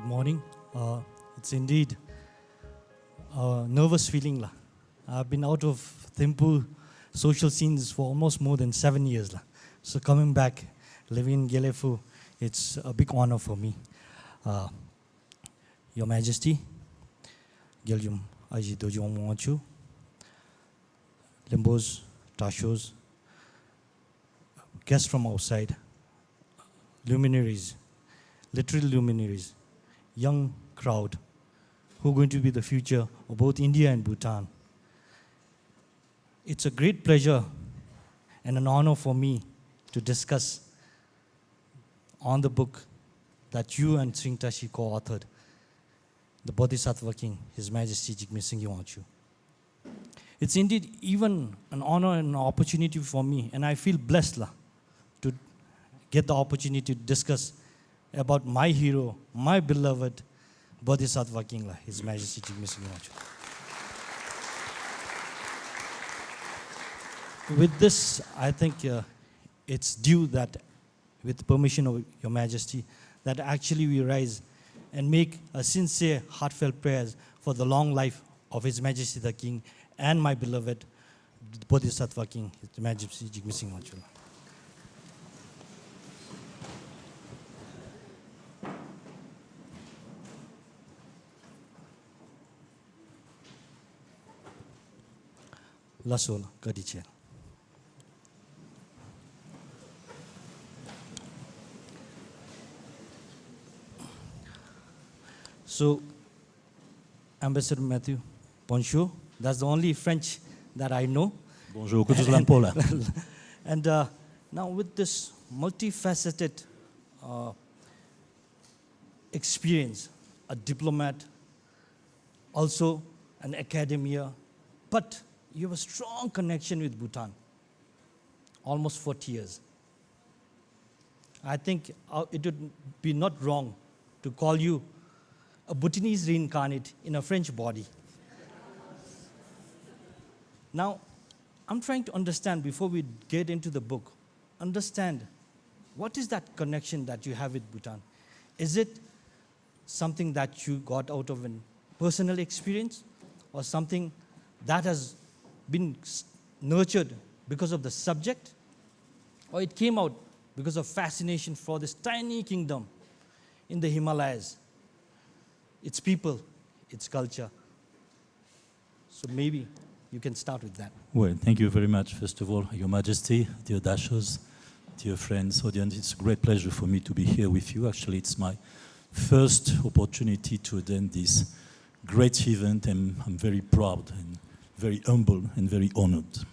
morning. It's indeed a nervous feeling. I've been out of Thimphu social scenes for almost more than 7 years. So coming back, living in Gelefu, it's a big honor for me. Your Majesty, Giljum Aji Doji Wangchuck, Limbos, Tashos, guests from outside, luminaries, literal luminaries, young crowd who are going to be the future of both India and Bhutan. It's a great pleasure and an honor for me to discuss on the book that you and Singh Tashi co-authored, the Bodhisattva King, His Majesty Jigme Wangchuck. It's indeed even an honor and an opportunity for me, and I feel blessed to get the opportunity to discuss about my hero, my beloved Bodhisattva King, His Majesty Jigme Wangchuck. With this, I think it's due that, with the permission of Your Majesty, that actually we rise and make a sincere, heartfelt prayers for the long life of His Majesty the King and my beloved Bodhisattva King, His Majesty Jigme Wangchuck. Lasol Kadichel. So, Ambassador Mathou, bonjour. That's the only French that I know. Bonjour, Paula. And now with this multifaceted experience, a diplomat, also an academia, but you have a strong connection with Bhutan, almost 40 years. I think it would be not wrong to call you a Bhutanese reincarnate in a French body. Now, I'm trying to understand, before we get into the book, understand what is that connection that you have with Bhutan? Is it something that you got out of a personal experience, or something that has been nurtured because of the subject, or it came out because of fascination for this tiny kingdom in the Himalayas, its people, its culture? So maybe you can start with that. Well, thank you very much, first of all, Your Majesty, dear Dashos, dear friends, audience. It's a great pleasure for me to be here with you. Actually, it's my first opportunity to attend this great event, and I'm very proud and very humble and very honored.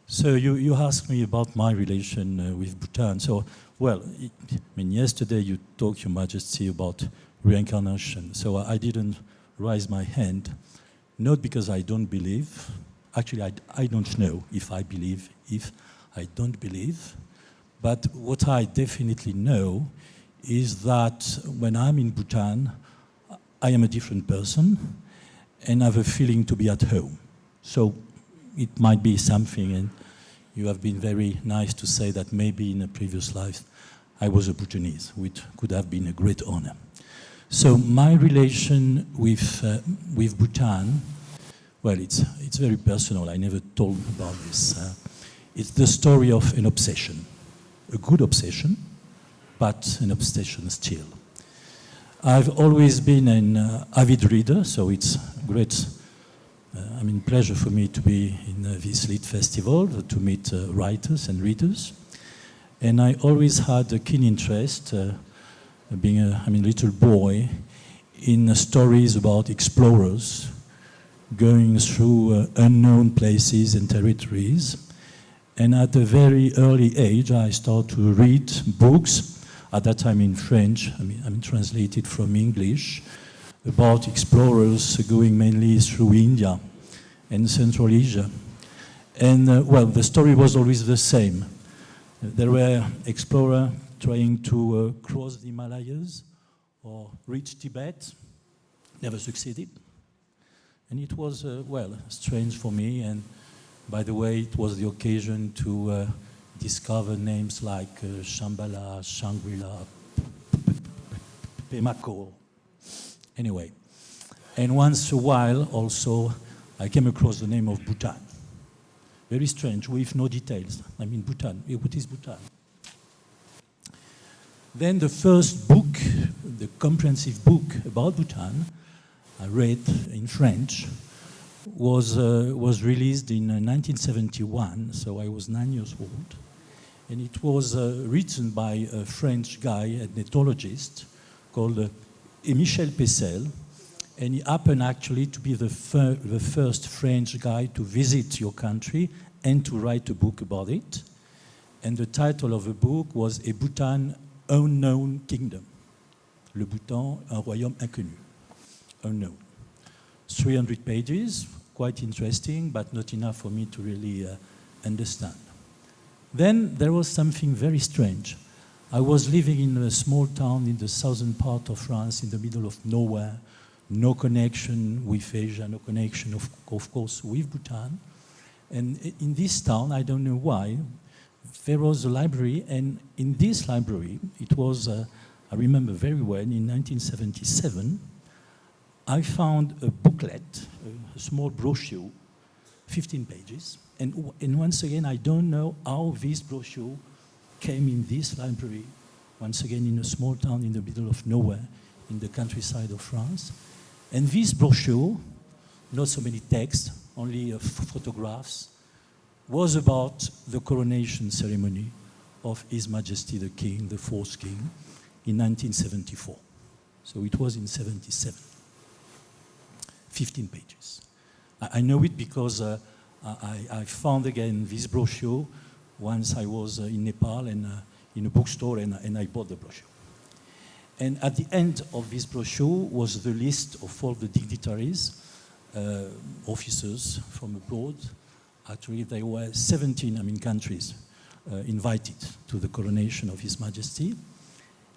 So you asked me about my relation with Bhutan. So, well, yesterday you talked, Your Majesty, about reincarnation. So I didn't raise my hand, not because I don't believe. Actually, I don't know if I believe, if I don't believe. But what I definitely know is that when I'm in Bhutan, I am a different person and have a feeling to be at home. So it might be something, and you have been very nice to say that maybe in a previous life I was a Bhutanese, which could have been a great honor. So my relation with Bhutan, well, it's very personal. I never told about this. It's the story of an obsession, a good obsession, but an obsession still. I've always been an avid reader, so it's great, pleasure for me to be in this Lit Festival, to meet writers and readers. And I always had a keen interest, being a little boy, in stories about explorers going through unknown places and territories. And at a very early age, I started to read books, at that time in French, translated from English, about explorers going mainly through India and Central Asia. And, well, the story was always the same. There were explorers trying to cross the Himalayas or reach Tibet, never succeeded. And it was, well, strange for me. And by the way, it was the occasion to discover names like Shambhala, Shangri-La, Pemako, Anyway, and once a while also I came across the name of Bhutan. Very strange, with no details. I mean, Bhutan, what is Bhutan? Then the first book, the comprehensive book about Bhutan, I read in French, was released in 1971, so I was 9 years old. And it was written by a French guy, an ethologist, called Michel Pessel. And he happened actually to be the first French guy to visit your country and to write a book about it. And the title of the book was A Bhutan Unknown Kingdom. Le Bhutan, un royaume inconnu. Unknown. 300 pages, quite interesting, but not enough for me to really understand. Then there was something very strange. I was living in a small town in the southern part of France, in the middle of nowhere, no connection with Asia, no connection, of course, with Bhutan. And in this town, I don't know why, there was a library, and in this library, it was, I remember very well, in 1977, I found a booklet, a small brochure, 15 pages, and once again, I don't know how this brochure came in this library, once again in a small town in the middle of nowhere, in the countryside of France. And this brochure, not so many texts, only photographs, was about the coronation ceremony of His Majesty the King, the fourth king, in 1974. So it was in 77. 15 pages. I know it because I found again this brochure once I was in Nepal and in a bookstore, and I bought the brochure. And at the end of this brochure was the list of all the dignitaries, officers from abroad. Actually, there were 17, countries invited to the coronation of His Majesty.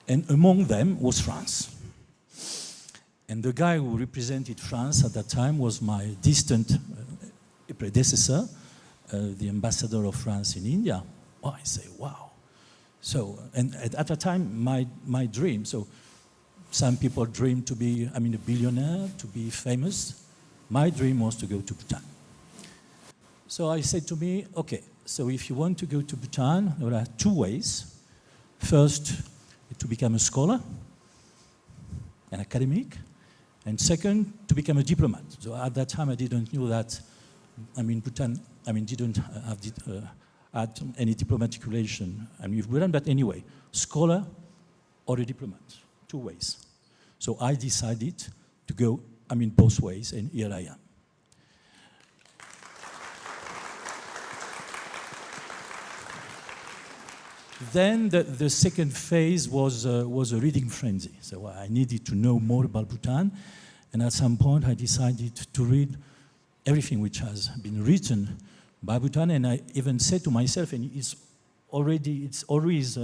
And among them was France. And the guy who represented France at that time was my distant predecessor, the ambassador of France in India. Oh, I say, wow. So, and at that time, my dream, so some people dream to be, a billionaire, to be famous. My dream was to go to Bhutan. So I said to me, okay, so if you want to go to Bhutan, there are two ways. First, to become a scholar, an academic, and second, to become a diplomat. So at that time, I didn't know that, Bhutan, didn't have had any diplomatic relation with Bhutan, but anyway, scholar or a diplomat, two ways. So I decided to go, both ways, and here I am. Then the second phase was a reading frenzy. So I needed to know more about Bhutan. And at some point, I decided to read everything which has been written by Bhutan. And I even said to myself, and it's always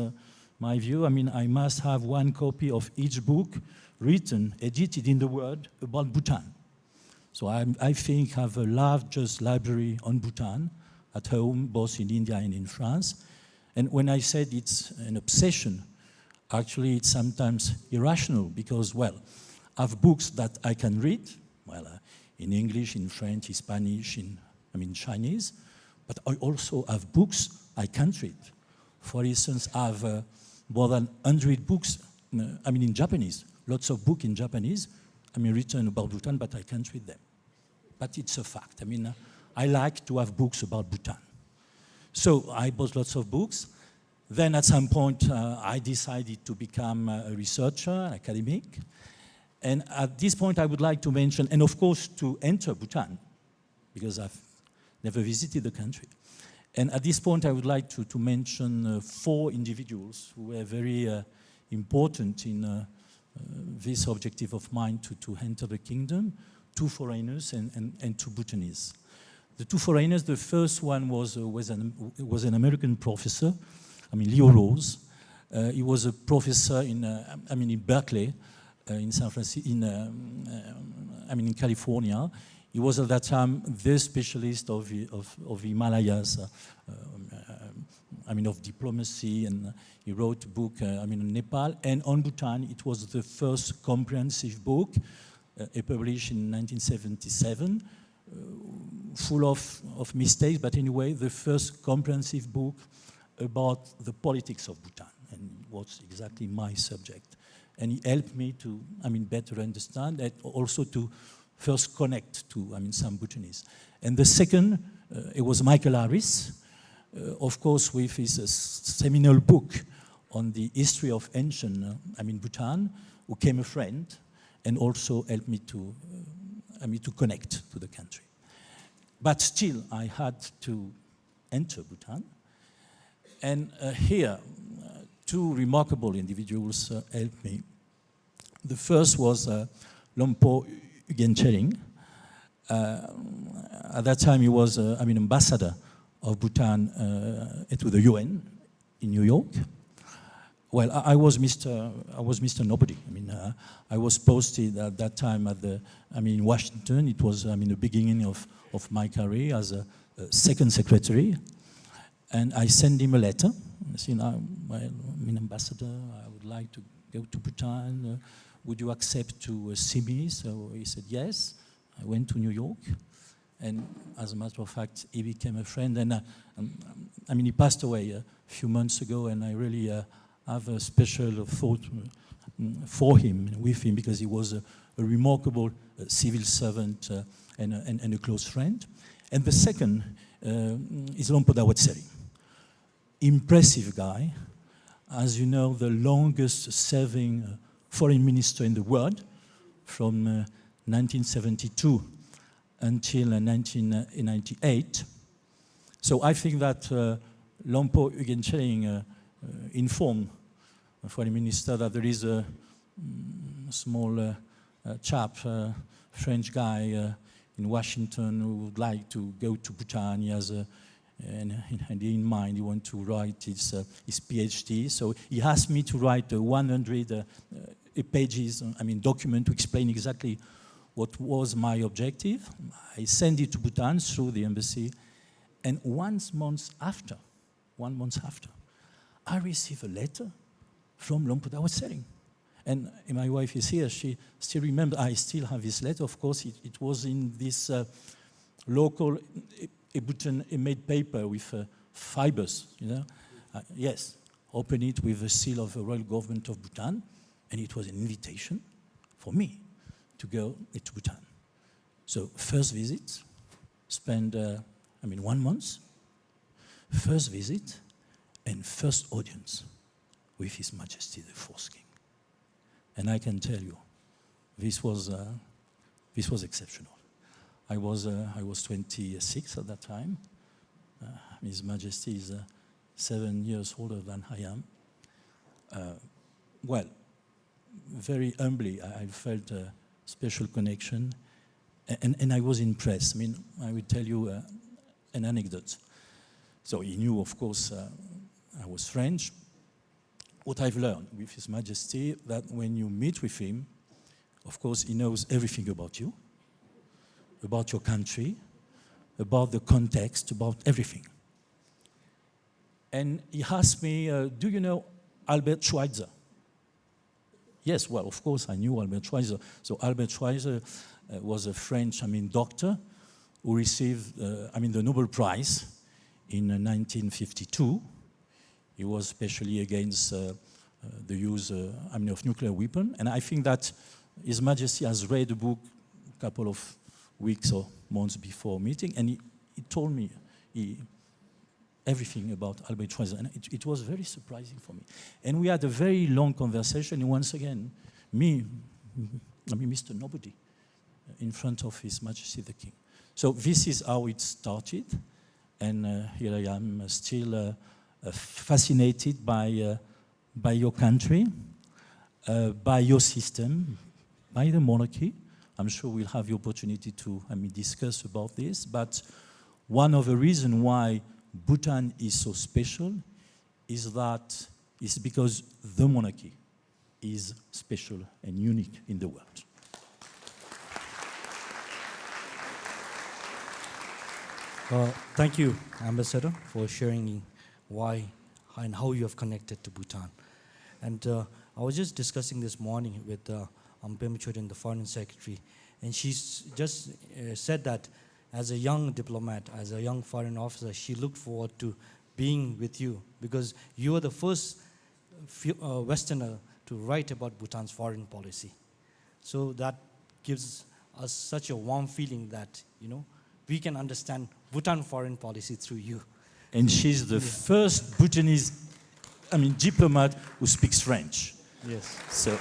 my view, I must have one copy of each book written, edited in the world about Bhutan. So I think I have a largest library on Bhutan at home, both in India and in France. And when I said it's an obsession, actually it's sometimes irrational because, well, I have books that I can read, in English, in French, in Spanish, in Chinese, but I also have books I can't read. For instance, I have more than 100 books, in Japanese, lots of books in Japanese, written about Bhutan, but I can't read them. But it's a fact. I like to have books about Bhutan. So I bought lots of books. Then at some point, I decided to become a researcher, an academic. And at this point, I would like to mention, and of course, to enter Bhutan, because I've never visited the country. And at this point, I would like to mention 4 individuals who were very important in this objective of mine to enter the kingdom, 2 foreigners and 2 Bhutanese. The 2 foreigners, the first one was an American professor, Leo Rose. He was a professor in Berkeley, in San Francisco, in California. He was at that time the specialist of the Himalayas, of diplomacy, and he wrote a book, on Nepal, and on Bhutan. It was the first comprehensive book, published in 1977, full of mistakes, but anyway, the first comprehensive book about the politics of Bhutan, and what's exactly my subject. And he helped me to, better understand, and also to first connect to, some Bhutanese. And the second, it was Michael Harris, of course, with his seminal book on the history of ancient, Bhutan, who became a friend and also helped me to, to connect to the country. But still, I had to enter Bhutan. And here, two remarkable individuals helped me. The first was Lompo Ugenchering. At that time, he was, ambassador of Bhutan to the UN in New York. Well, I was Mr. Nobody. I was posted at that time at the, in Washington. It was, the beginning of my career as a second secretary. And I sent him a letter. I said, well, I'm an ambassador. I would like to go to Bhutan. Would you accept to see me? So he said, yes. I went to New York. And as a matter of fact, he became a friend. And he passed away a few months ago. And I really have a special thought for him, with him, because he was a remarkable civil servant and a close friend. And the second is Lompo Dawetseri. Impressive guy. As you know, the longest serving foreign minister in the world from 1972 until 1998. So I think that Lompo Ugenchering informed the foreign minister that there is a small chap, French guy in Washington who would like to go to Bhutan. He has and in mind, he wants to write his PhD. So he asked me to write a 100 pages, document to explain exactly what was my objective. I sent it to Bhutan through the embassy, and 1 month after, I received a letter from Lompo Dawetseri. And my wife is here, she still remembers, I still have this letter. Of course, it was in this local Bhutan-made paper with fibers, yes, open it with the seal of the royal government of Bhutan, and it was an invitation for me to go to Bhutan. So first visit, spend 1 month, first visit, and first audience with His Majesty the Fourth King. And I can tell you, this was exceptional. I was 26 at that time. His Majesty is 7 years older than I am. Well, very humbly, I felt a special connection, and I was impressed. I will tell you an anecdote. So he knew, of course, I was French. What I've learned with His Majesty, that when you meet with him, of course, he knows everything about you, about your country, about the context, about everything. And he asked me, do you know Albert Schweitzer? Yes, well, of course, I knew Albert Schweitzer. So Albert Schweitzer was a French, doctor who received, the Nobel Prize in 1952. He was especially against the use, of nuclear weapons. And I think that His Majesty has read a book a couple of weeks or months before meeting, and he told me everything about Albert Schweitzer, and it was very surprising for me. And we had a very long conversation, and once again, Mr. Nobody, in front of His Majesty the King. So this is how it started, and here I am, still fascinated by your country, by your system, by the monarchy. I'm sure we'll have the opportunity to discuss about this, but one of the reasons why Bhutan is so special is because the monarchy is special and unique in the world. Thank you, Ambassador, for sharing why and how you have connected to Bhutan. And I was just discussing this morning with Pemchor, the Foreign Secretary, and she just said that as a young diplomat, as a young foreign officer, she looked forward to being with you because you were the first Westerner to write about Bhutan's foreign policy. So that gives us such a warm feeling that, we can understand Bhutan foreign policy through you. And she's the first Bhutanese, diplomat who speaks French. Yes. So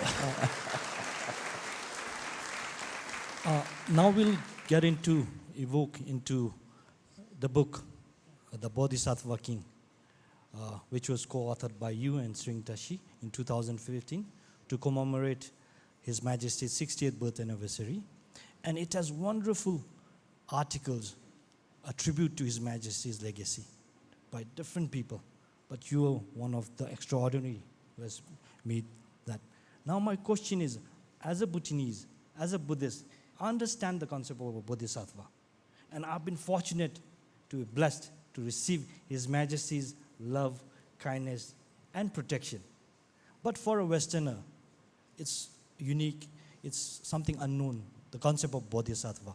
now we'll get evoke into the book, The Bodhisattva King, which was co-authored by you and Sring Tashi in 2015 to commemorate His Majesty's 60th birth anniversary. And it has wonderful articles, a tribute to His Majesty's legacy by different people. But you are one of the extraordinary who has made that. Now my question is, as a Bhutanese, as a Buddhist, I understand the concept of a Bodhisattva. And I've been fortunate to be blessed to receive His Majesty's love, kindness, and protection. But for a Westerner, it's unique, it's something unknown, the concept of Bodhisattva.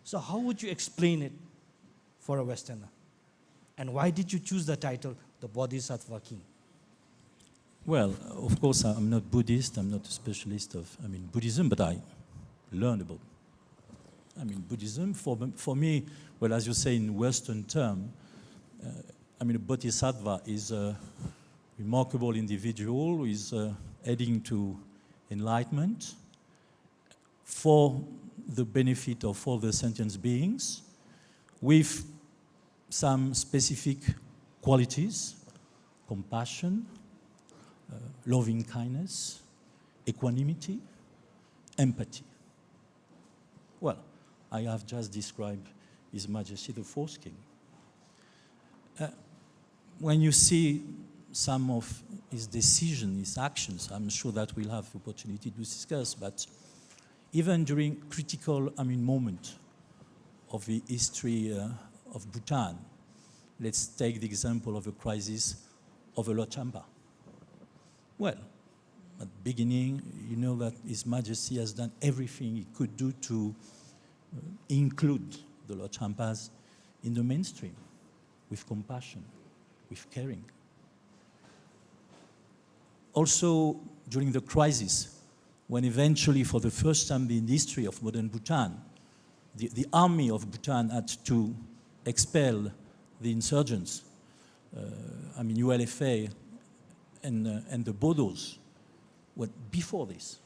So how would you explain it for a Westerner? And why did you choose the title, The Bodhisattva King? well, of course, I'm not Buddhist. I'm not a specialist of, Buddhism, but I learned about, Buddhism. For me, well, as you say in Western term, a Bodhisattva is a remarkable individual who is heading to enlightenment for the benefit of all the sentient beings with some specific qualities: compassion, loving kindness, equanimity, empathy. Well, I have just described His Majesty the Fourth King. When you see some of his decisions, his actions, I'm sure that we'll have opportunity to discuss, but even during critical moment of the history of Bhutan, let's take the example of the crisis of the Lhotshampa. Well, at the beginning, you know that His Majesty has done everything he could do to include the Lhotshampas in the mainstream, with compassion, with caring. Also, during the crisis, when eventually, for the first time in the history of modern Bhutan, the army of Bhutan had to expel the insurgents, ULFA and the Bodos. What before this,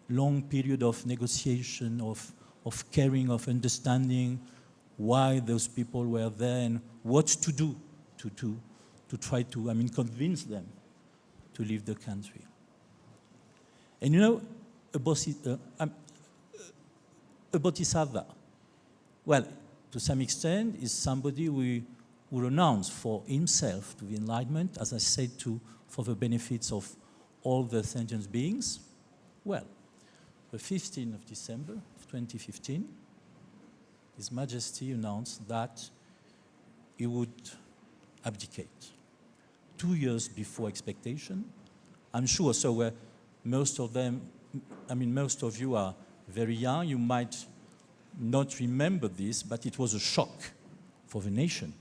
long period of negotiation, of caring, of understanding why those people were there and what to do to try to convince them to leave the country. And a bodhisattva, well, to some extent, is somebody who renounced for himself to the enlightenment, as I said, for the benefits of all the sentient beings. Well, the 15th of December of 2015, His Majesty announced that he would abdicate 2 years before expectation. I'm sure, so most of you are very young. You might not remember this, but it was a shock for the nation,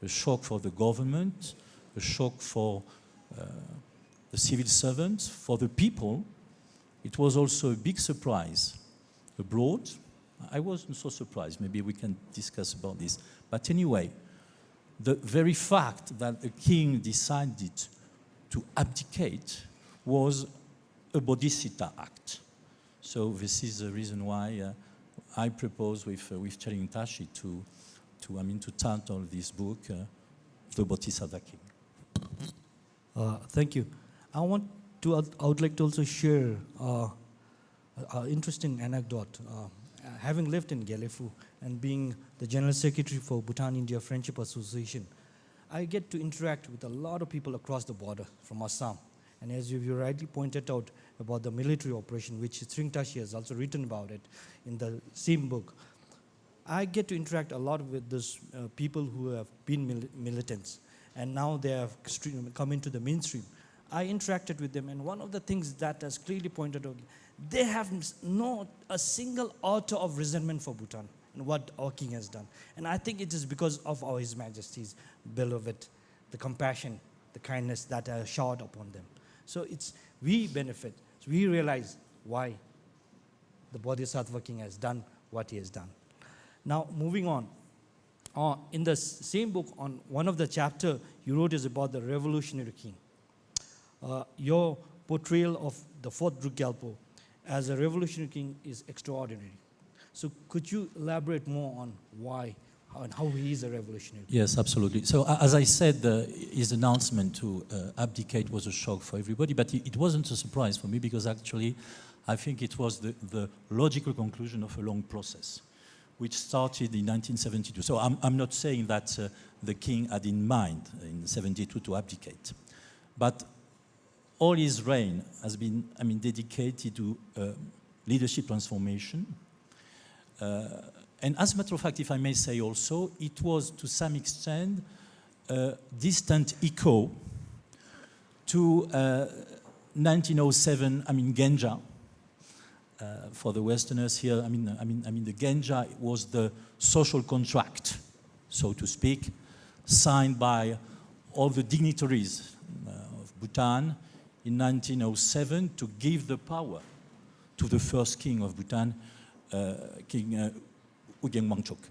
a shock for the government, a shock for the civil servants, for the people. It was also a big surprise abroad. I wasn't so surprised. Maybe we can discuss about this. But anyway, the very fact that a king decided to abdicate was a bodhisattva act. So this is the reason why I propose with Thierry Mathou to title this book The Bodhisattva King. Thank you. I would like to also share an interesting anecdote. Having lived in Gyalefou and being the General Secretary for Bhutan-India Friendship Association, I get to interact with a lot of people across the border from Assam. And as you rightly pointed out about the military operation, which Sring Tashi has also written about it in the same book, I get to interact a lot with those people who have been militants. and now they have come into the mainstream. I interacted with them, and one of the things that has clearly pointed out, they have not a single iota of resentment for Bhutan and what our king has done. And I think it is because of His Majesty's beloved, the compassion, the kindness that are showered upon them. So we benefit. So we realize why the Bodhisattva king has done what he has done. Now, moving on. In the same book, on one of the chapter you wrote is about the revolutionary king. Your portrayal of the fourth Druk as a revolutionary king is extraordinary. So could you elaborate more on why and how he is a revolutionary? Yes, absolutely. So as I said, his announcement to abdicate was a shock for everybody, but it wasn't a surprise for me because actually I think it was the logical conclusion of a long process, which started in 1972. So I'm not saying that the king had in mind in 72 to abdicate, but all his reign has been, dedicated to leadership transformation. And as a matter of fact, if I may say also, it was to some extent a distant echo to 1907, Genja. For the Westerners here, the Genja was the social contract, so to speak, signed by all the dignitaries of Bhutan in 1907 to give the power to the first king of Bhutan, King Wangchuck.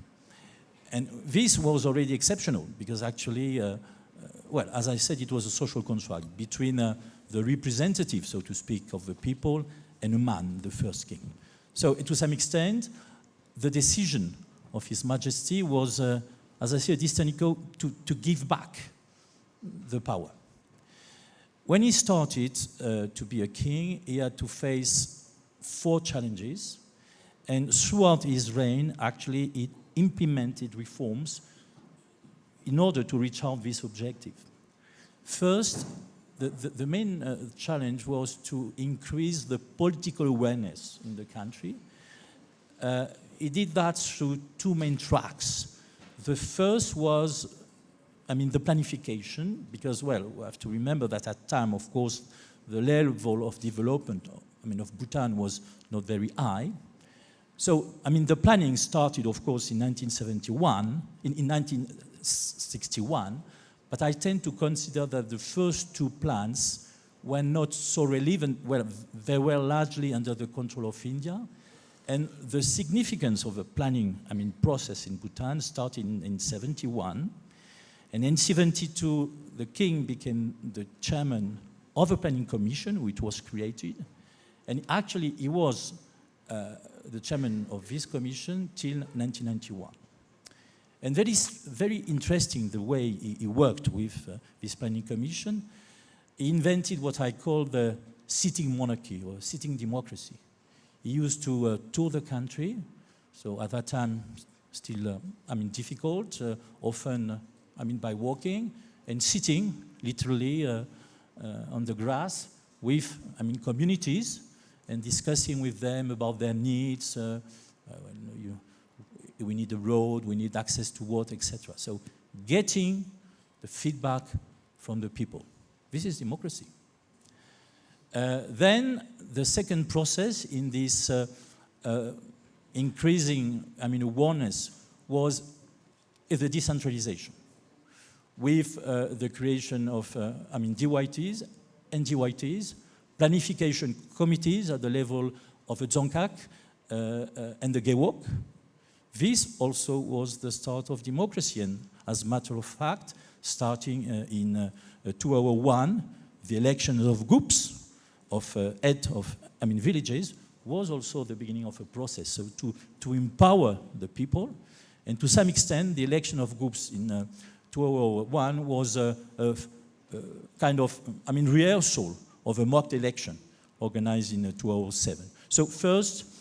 And this was already exceptional because actually, as I said, it was a social contract between the representative, so to speak, of the people and a man, the first king. So to some extent, the decision of His Majesty was, as I say, a distant echo to give back the power. When he started to be a king, he had to face 4 challenges. And throughout his reign, actually, he implemented reforms in order to reach out this objective. First, the main challenge was to increase the political awareness in the country. He did that through 2 main tracks. The first was, the planification, because, we have to remember that at time, of course, the level of development, of Bhutan was not very high. So, the planning started, of course, in 1971, in 1961, but I tend to consider that the first 2 plans were not so relevant. They were largely under the control of India, and the significance of the planning, process in Bhutan started in 71, and in 72, the king became the chairman of a planning commission, which was created, and actually he was the chairman of this commission till 1991. And that is very interesting, the way he worked with this planning commission. He invented what I call the sitting monarchy or sitting democracy. He used to tour the country, so at that time still difficult, often by walking and sitting literally on the grass with communities and discussing with them about their needs. We need a road, we need access to water, etc. So getting the feedback from the people. This is democracy. Then the second process in this increasing awareness was the decentralization with the creation of DYTs and GYTs, planification committees at the level of the Wangchuck and the Gewok. This also was the start of democracy, and as a matter of fact, starting in 2001, the election of groups of head of villages was also the beginning of a process. So to empower the people, and to some extent, the election of groups in 2001 was a kind of rehearsal of a mock election organized in 2007. So first,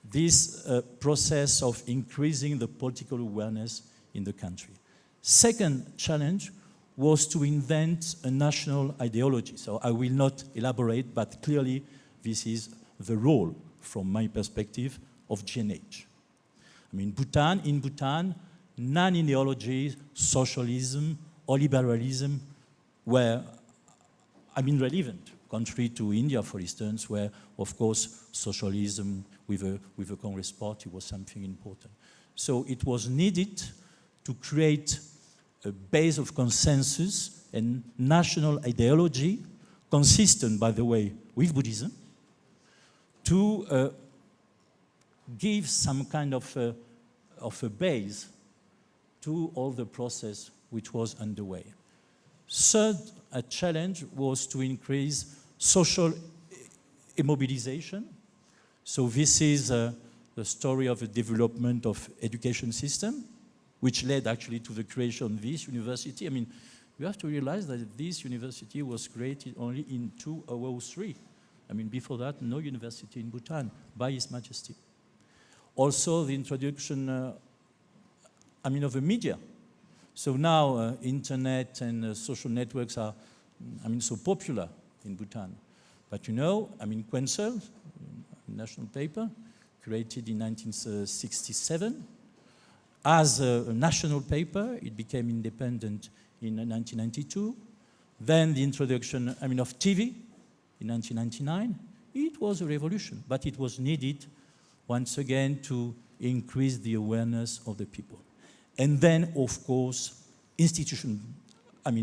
this process of increasing the political awareness in the country. Second challenge was to invent a national ideology. So I will not elaborate, but clearly this is the role, from my perspective, of GNH. In Bhutan, non-ideology, socialism, or liberalism were, relevant, contrary to India, for instance, where, of course, socialism with a Congress party was something important. So it was needed to create a base of consensus and national ideology, consistent, by the way, with Buddhism, to give some kind of a base to all the process which was underway. Third, a challenge was to increase social immobilization. So this is the story of the development of education system, which led actually to the creation of this university. I mean, you have to realize that this university was created only in 2003. I mean, before that, no university in Bhutan, by His Majesty. Also, the introduction, of the media. So now, internet and social networks are, so popular in Bhutan. But you know, Quensel, national paper, created in 1967. As a national paper, it became independent in 1992. Then the introduction, of TV in 1999. It was a revolution, but it was needed once again to increase the awareness of the people. And then, of course,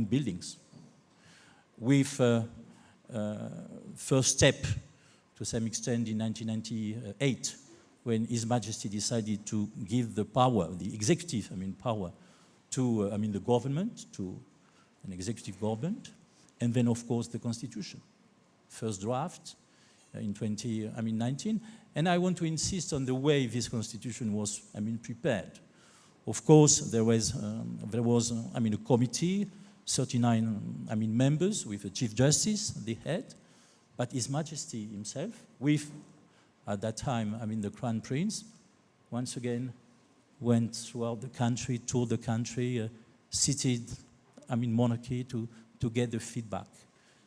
buildings. With first step, to some extent, in 1998, when His Majesty decided to give the power, the executive, power, to, the government, to an executive government, and then, of course, the Constitution. First draft in 2019. And I want to insist on the way this Constitution was, prepared. Of course, there was a committee, 39, members with a Chief Justice, the head, but His Majesty himself, with, at that time, the Crown Prince, once again, went throughout the country, toured the country, seated, monarchy to get the feedback.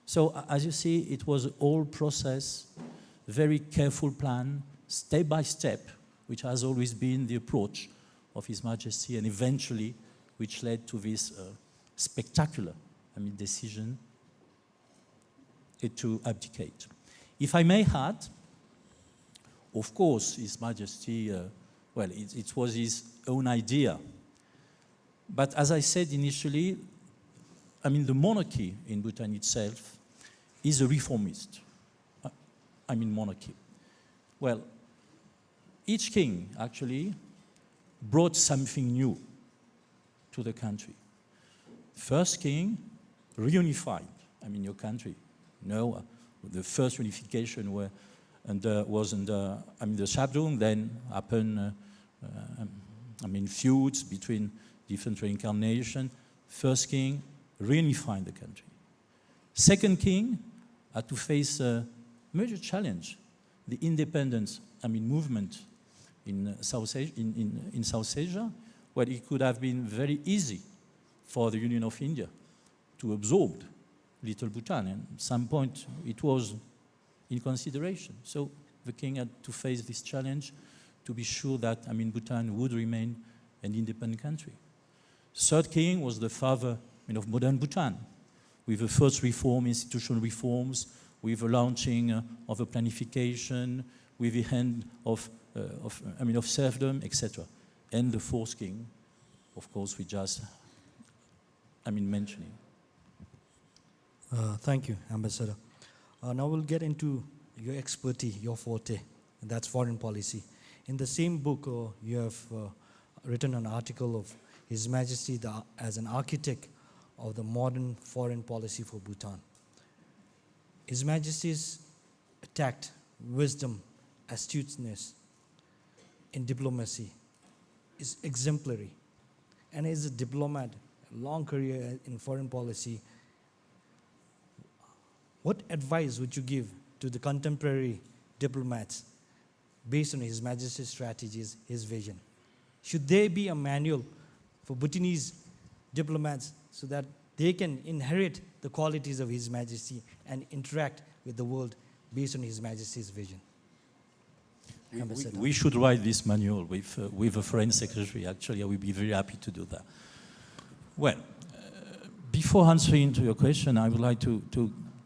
So, as you see, it was a whole process, very careful plan, step by step, which has always been the approach of His Majesty, and eventually, which led to this spectacular, decision to abdicate. If I may add, of course, His Majesty, it was his own idea. But as I said initially, the monarchy in Bhutan itself is a reformist, monarchy. Well, each king actually brought something new to the country. First king reunified, your country. No, the first unification was under the Shabdung, then happened, feuds between different reincarnations. First king reunified the country. Second king had to face a major challenge, the independence, movement in South Asia, where it could have been very easy for the Union of India to absorb Little Bhutan. And at some point, it was in consideration. So the king had to face this challenge to be sure that, Bhutan would remain an independent country. Third king was the father, of modern Bhutan, with the first reform, institutional reforms, with the launching of a planification, with the end of serfdom, etc. And the fourth king, of course, we just, mentioning. Thank you, Ambassador. Now we'll get into your expertise, your forte, and that's foreign policy. In the same book, you have written an article of His Majesty as an architect of the modern foreign policy for Bhutan. His Majesty's tact, wisdom, astuteness in diplomacy is exemplary. And as a diplomat, a long career in foreign policy, what advice would you give to the contemporary diplomats based on His Majesty's strategies, his vision? Should there be a manual for Bhutanese diplomats so that they can inherit the qualities of His Majesty and interact with the world based on His Majesty's vision? We should write this manual with a foreign secretary. Actually, I would be very happy to do that. Well, Before answering to your question, I would like to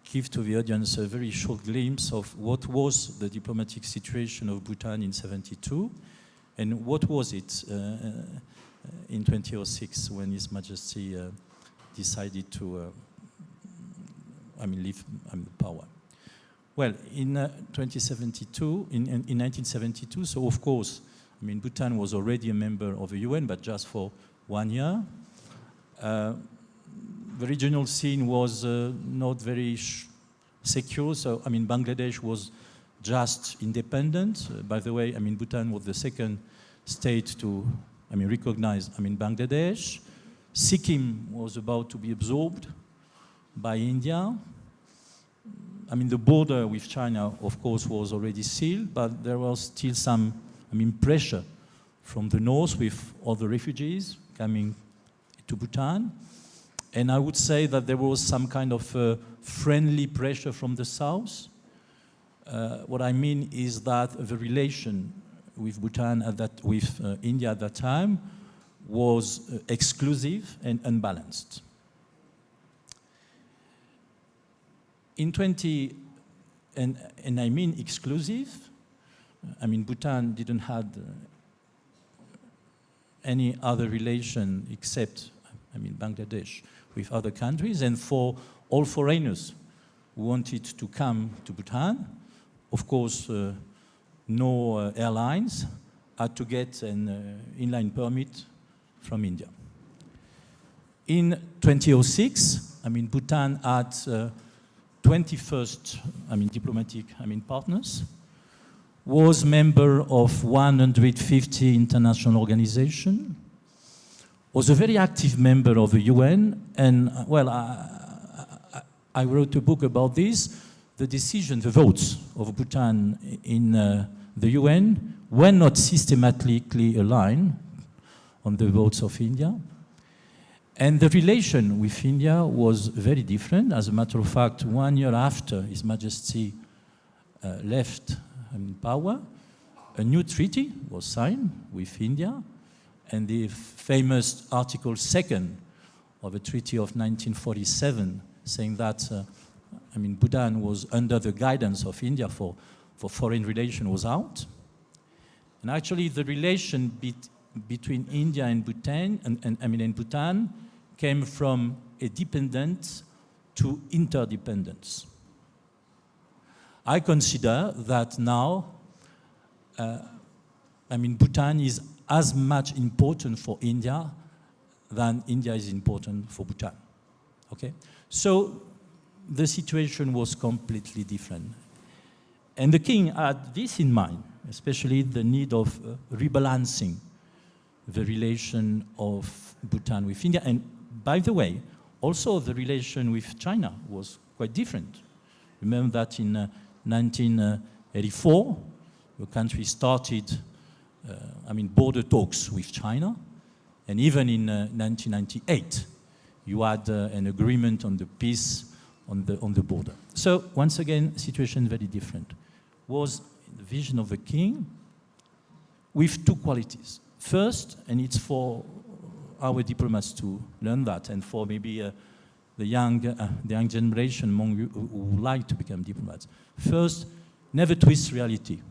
give to the audience a very short glimpse of what was the diplomatic situation of Bhutan in 72 and what was it in 2006 when His Majesty decided to leave power. Well, in 1972, so of course, Bhutan was already a member of the UN, but just for 1 year. The regional scene was not very secure, so Bangladesh was just independent. By the way, Bhutan was the second state to recognize Bangladesh. Sikkim was about to be absorbed by India. The border with China, of course, was already sealed, but there was still some pressure from the north with all the refugees coming to Bhutan. And I would say that there was some kind of friendly pressure from the south. What I mean is that the relation with Bhutan with India at that time was exclusive and unbalanced. In and I mean exclusive, Bhutan didn't have any other relation except, Bangladesh with other countries, and for all foreigners who wanted to come to Bhutan, of course, no airlines had to get an inline permit from India. In 2006, Bhutan had 21st, diplomatic, partners, was member of 150 international organizations, was a very active member of the UN, and I wrote a book about this. The decision, the votes of Bhutan in the UN were not systematically aligned on the votes of India. And the relation with India was very different. As a matter of fact, 1 year after His Majesty left power, a new treaty was signed with India, and the famous Article 2 of the Treaty of 1947, saying that Bhutan was under the guidance of India for foreign relations, was out. And actually, the relation between India and Bhutan, and Bhutan, came from a dependence to interdependence. I consider that now, Bhutan is as much important for India than India is important for Bhutan. Okay? So the situation was completely different. And the king had this in mind, especially the need of rebalancing the relation of Bhutan with India. And by the way, also the relation with China was quite different. Remember that in 1984, the country started border talks with China, and even in 1998, you had an agreement on the peace on the border. So once again, situation very different. Was the vision of the king with two qualities. First, and it's for our diplomats to learn that, and for maybe the young generation among you who would like to become diplomats. First, never twist reality.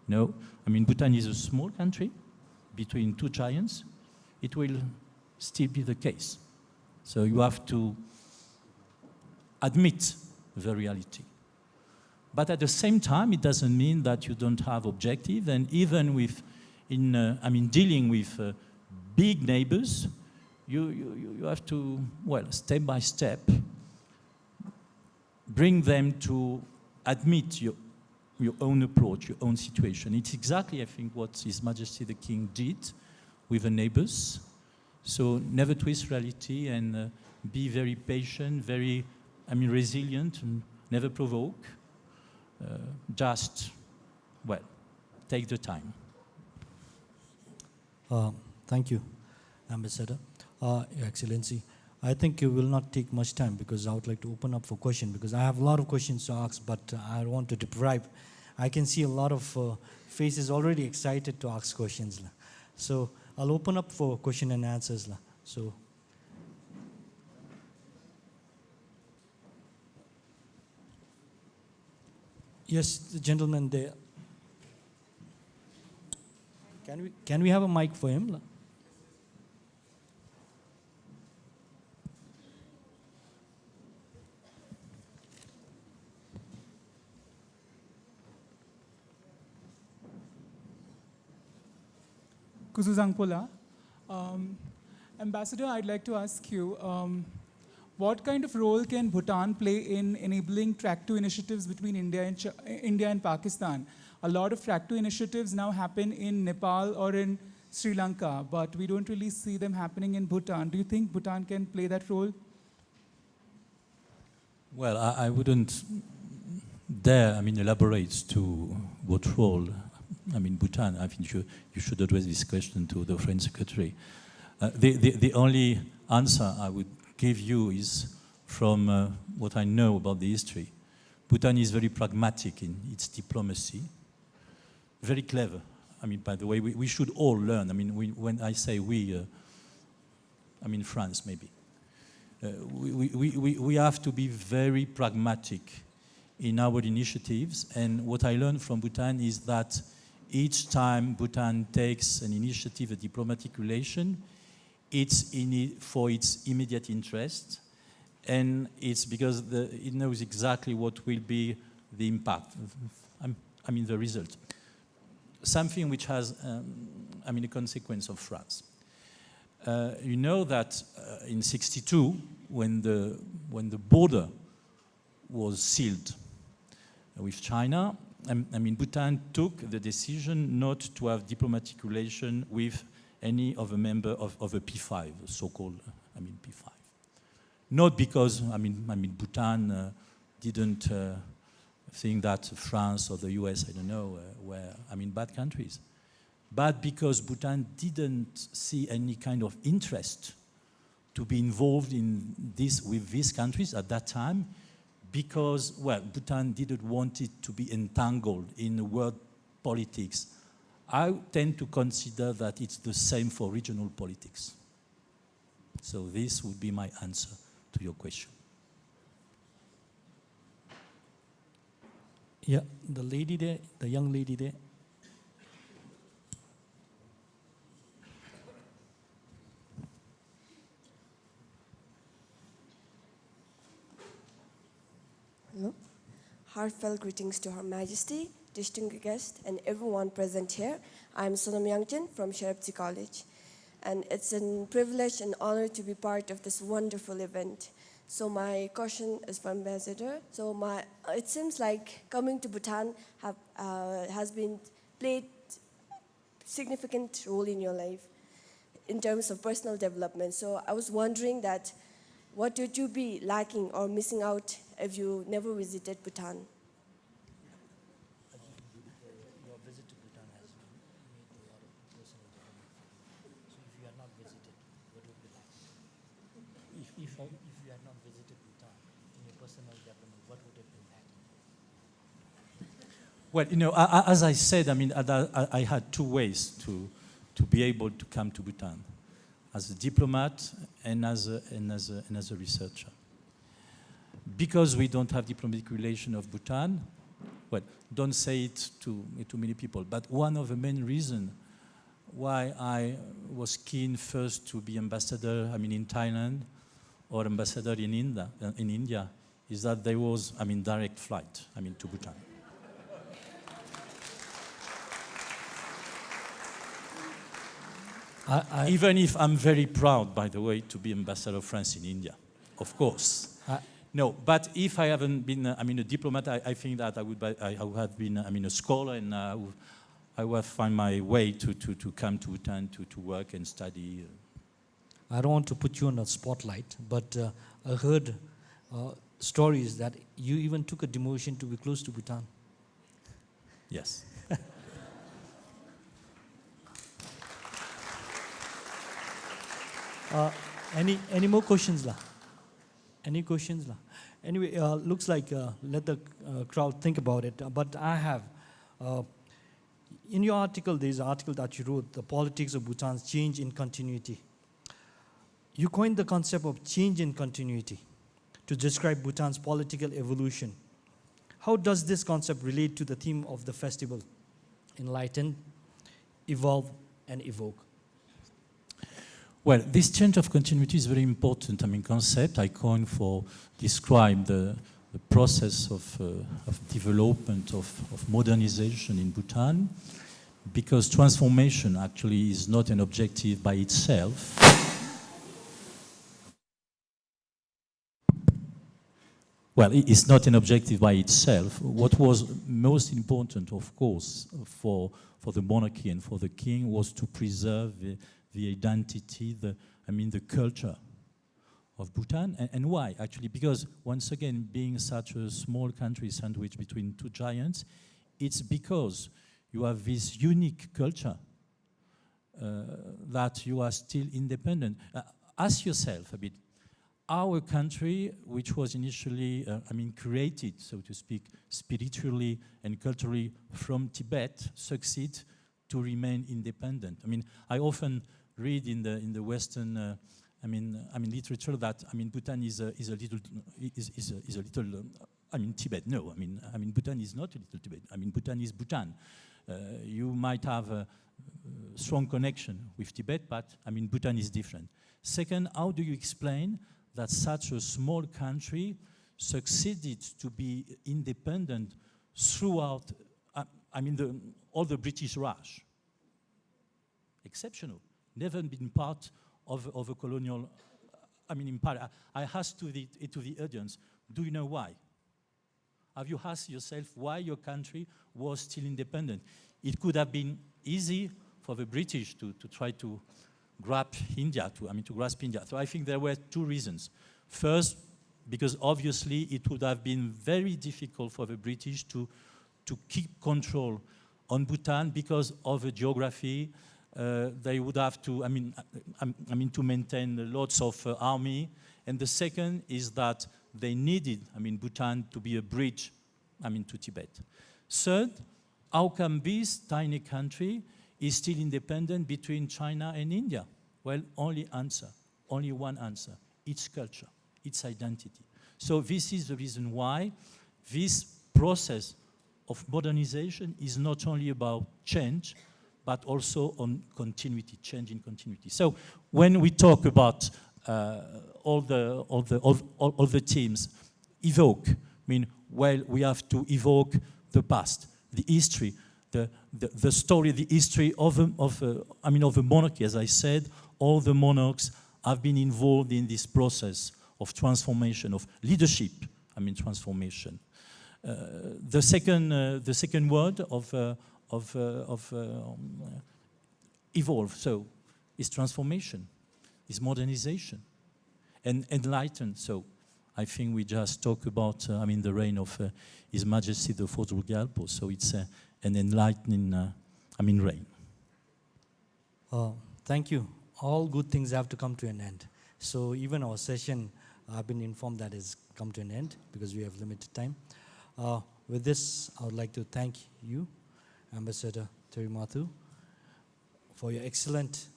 No, Bhutan is a small country between two giants. It will still be the case. So you have to admit the reality. But at the same time, it doesn't mean that you don't have objective. And even dealing with big neighbors, you have to, step by step, bring them to admit your own approach, your own situation. It's exactly, I think, what His Majesty the King did with the neighbors. So never twist reality and be very patient, very, resilient, and never provoke. Just, take the time. Thank you, Ambassador. Your Excellency, I think you will not take much time because I would like to open up for questions because I have a lot of questions to ask, but I want to deprive. I can see a lot of faces already excited to ask questions. So I'll open up for question and answers. So Yes, the gentleman there. Can we have a mic for him? Kuzuzangpola. Ambassador, I'd like to ask you, what kind of role can Bhutan play in enabling Track 2 initiatives between India and Pakistan? A lot of Track 2 initiatives now happen in Nepal or in Sri Lanka, but we don't really see them happening in Bhutan. Do you think Bhutan can play that role? Well, I wouldn't dare, elaborate to what role, Bhutan. I think you should address this question to the Foreign Secretary. The only answer I would give you is from what I know about the history. Bhutan is very pragmatic in its diplomacy, very clever. By the way, we should all learn. When I say we, France maybe. We have to be very pragmatic in our initiatives. And what I learned from Bhutan is that each time Bhutan takes an initiative, a diplomatic relation, it's in it for its immediate interest, and it's because it knows exactly what will be the impact, the result. Something which has, a consequence of France. You know that in '62, when the border was sealed with China, Bhutan took the decision not to have diplomatic relation with any of a member of a P5, so-called, P5. Not because, Bhutan didn't think that France or the US, I don't know, were, bad countries. But because Bhutan didn't see any kind of interest to be involved in this with these countries at that time, because, well, Bhutan didn't want it to be entangled in world politics. I tend to consider that it's the same for regional politics. So this would be my answer to your question. Yeah, the lady there, the young lady there. Hello. Heartfelt greetings to Her Majesty, distinguished guests, and everyone present here. I'm Sonam Yangchen from Sherepji College. And it's a privilege and honor to be part of this wonderful event. So my question is for Ambassador. So it seems like coming to Bhutan has been played significant role in your life in terms of personal development. So I was wondering that what would you be lacking or missing out if you never visited Bhutan? Your visit to Bhutan has made a lot of personal development for you. So if you had not visited, what would be lacking? If you had not visited Bhutan in your personal development, what would have been lacking? Well, as I said, I had two ways to be able to come to Bhutan, as a diplomat and as a researcher. Because we don't have diplomatic relation of Bhutan, well, don't say it to many people, but one of the main reasons why I was keen first to be ambassador, in Thailand, or ambassador in India, is that there was, direct flight, to Bhutan. Even if I'm very proud, by the way, to be ambassador of France in India, of course. No, but if I haven't been, a diplomat, I think that I would have been, a scholar, and I would find my way to come to Bhutan to work and study. I don't want to put you on a spotlight, but I heard stories that you even took a demotion to be close to Bhutan. Yes. Any more questions, la? Any questions, la? Anyway, looks like let the crowd think about it. But I have, in your article, there's an article that you wrote, The Politics of Bhutan's Change in Continuity. You coined the concept of change in continuity to describe Bhutan's political evolution. how does this concept relate to the theme of the festival? Enlighten, evolve, and evoke. Well, this change of continuity is very important. Concept I coined for describe the process of development of modernization in Bhutan, because transformation actually is not an objective by itself. Well, it's not an objective by itself. What was most important, of course, for the monarchy and for the king was to preserve the identity, the culture of Bhutan. And why, actually? Because, once again, being such a small country sandwiched between two giants, it's because you have this unique culture that you are still independent. Ask yourself a bit, our country, which was initially, created, so to speak, spiritually and culturally from Tibet, succeed to remain independent. I often read in the Western, literature that Bhutan is a little Tibet. No, Bhutan is not a little Tibet. Bhutan is Bhutan. You might have a strong connection with Tibet, but Bhutan is different. Second, how do you explain that such a small country succeeded to be independent throughout, all the British Raj? Exceptional. Never been part of a colonial, empire. I asked to the audience, do you know why? Have you asked yourself why your country was still independent? It could have been easy for the British to try to grasp India. So I think there were two reasons. First, because obviously it would have been very difficult for the British to keep control on Bhutan because of the geography. They would have to, to maintain lots of army. And the second is that they needed, Bhutan to be a bridge, to Tibet. Third, how come this tiny country is still independent between China and India? Well, only one answer. Its culture, its identity. So this is the reason why this process of modernization is not only about change, but also on continuity, change in continuity. So when we talk about all the themes, evoke, we have to evoke the past, the history, the story, the history of the monarchy. As I said, all the monarchs have been involved in this process of transformation, of leadership, transformation. The second word of evolve, so is transformation, is modernization, and enlighten. So I think we just talk about, the reign of His Majesty the Fourth Gyalpo. So it's an enlightening, reign. Thank you. All good things have to come to an end. So even our session, I've been informed that has come to an end because we have limited time. With this, I would like to thank you, Ambassador Thierry Mathou, for your excellent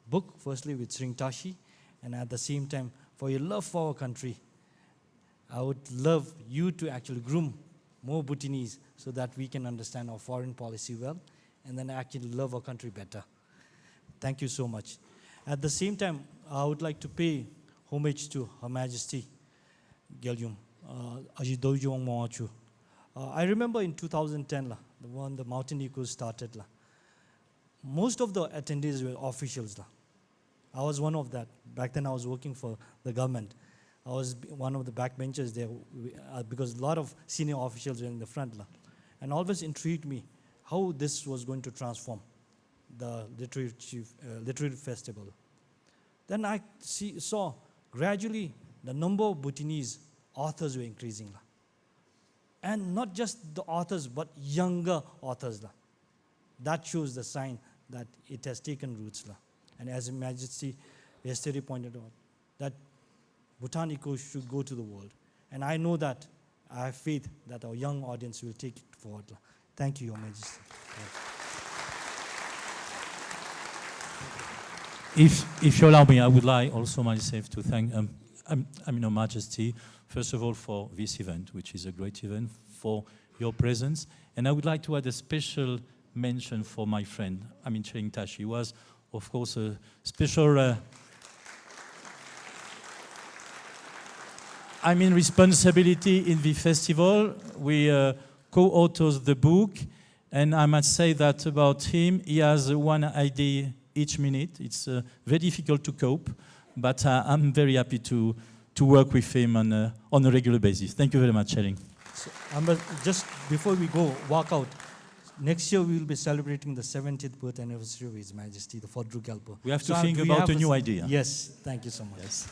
book, firstly with Sring Tashi, and at the same time, for your love for our country. I would love you to actually groom more Bhutanese so that we can understand our foreign policy well and then actually love our country better. Thank you so much. At the same time, I would like to pay homage to Her Majesty Gyalgyum Ajidojong Moachu. I remember in 2010, when the mountain eco started, most of the attendees were officials. I was one of that. Back then I was working for the government. I was one of the backbenchers there because a lot of senior officials were in the front. And always intrigued me how this was going to transform the literary festival. Then I saw gradually the number of Bhutanese authors were increasing. And not just the authors, but younger authors. That shows the sign that it has taken roots. And as His Majesty yesterday pointed out, that Bhutan Eco should go to the world. And I know that, I have faith that our young audience will take it forward. Thank you, Your Majesty. If you allow me, I would like also myself to thank Her Majesty, first of all, for this event, which is a great event, for your presence. And I would like to add a special mention for my friend, Cheng Tashi. He was, of course, a special responsibility in the festival. We co-authored the book, and I must say that about him, he has one idea each minute. It's very difficult to cope, but I'm very happy to work with him on a regular basis. Thank you very much, Cheng. So, just before we go, walk out, next year we will be celebrating the 70th birth anniversary of His Majesty, the Fodru Galpo. We have to think about a new idea. Yes, thank you so much. Yes.